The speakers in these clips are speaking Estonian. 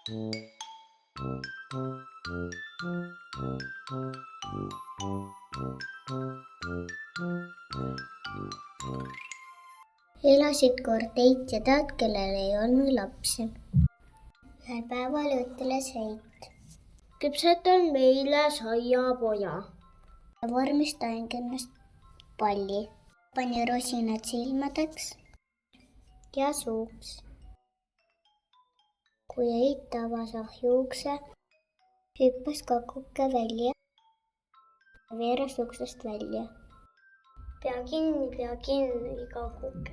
Elasid kord Heit ja Taat, kellel ei olnud lapsi. Ühel päeval ütles Heit: küpsetan meile saiapoja. Ja vormistan ennast palli. Pani rosinad silmadeks ja suuks. Kui Heit avas ahjuukse, hüppas kakuke välja ja veeres uksest välja. Pea kinni, kakuke.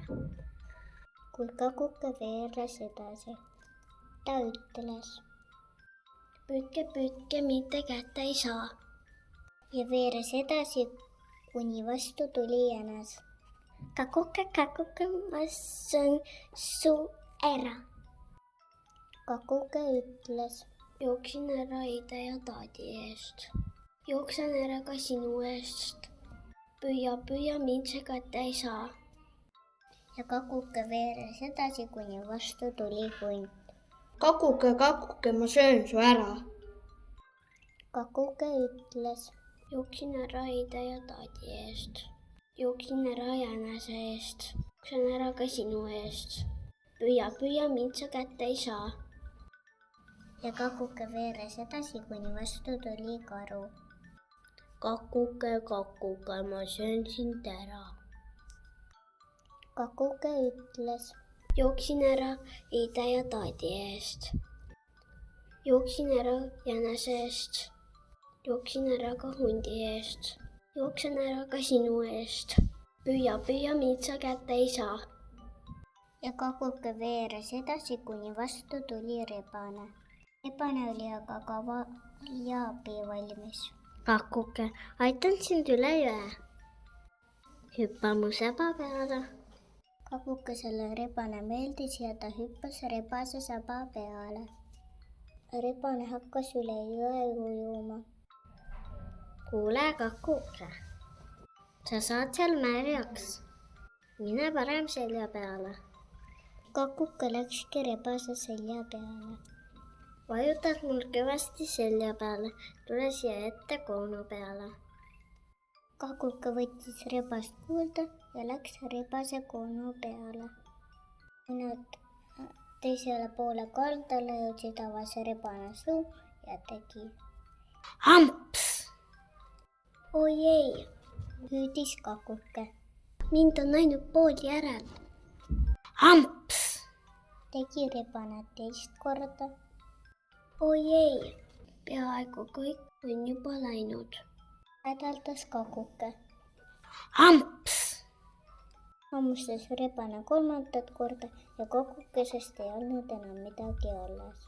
Kui kakuke veeres edasi, ta ütles: püüdke, mitte kätte ei saa. Ja veeres edasi, kuni vastu tuli jänes. Kakuke, ma söön su ära. Kakuke ütles: jooksin ära Heide ja Taadi eest. Jooksen ära ka sinu eest. Püüa, mind see kätte ei saa. Ja kakuke veeres edasi, kuni vastu tuli hunt. Kakuke, ma söön su ära. Kakuke ütles: jooksin ära Heide ja Taadi eest. Jooksin ära jänese eest. Jooksen ära ka sinu eest. Püüa, mind see kätte ei saa. Ja kakuke veeres edasi, kuni vastu tuli karu. Kakuke, ma söön sind ära. Kakuke ütles: jooksin ära Heide ja Taadi eest. Jooksin ära jänese eest. Jooksin ära ka hundi eest. Jooksen ära ka sinu eest. Püüa, mind sa kätte ei saa. Ja kakuke veeres edasi, kuni vastu tuli rebane. Rebane oli aga kaval ja abi valmis. Kakuke, aitan sind üle jõe. Hüppa mu saba peale. Kakukesele rebane meeldis ja ta hüppas rebase saba peale. Rebane hakkas üle jõe ujuma. Kuule, kakuke, sa saad seal märjaks. Mine parem selja peale. Kakuke läkski rebase selja peale. Vajutad mul kõvasti selja peale, tule siia ette koonu peale. Kakuke võttis rebast kuulda ja läks rebase koonu peale. Kui nad teisele poole kaldale jõudsid, avas rebane suu ja tegi amps. Oi ei, hüüdis kakuke. Mind on ainult pool järel. Amps, tegi rebane teist korda. Oi ei, peaaegu kõik on juba läinud, hädaldas kakuke. Amps! Hammustas rebane kolmandat korda ja kakukesest ei olnud enam midagi alles.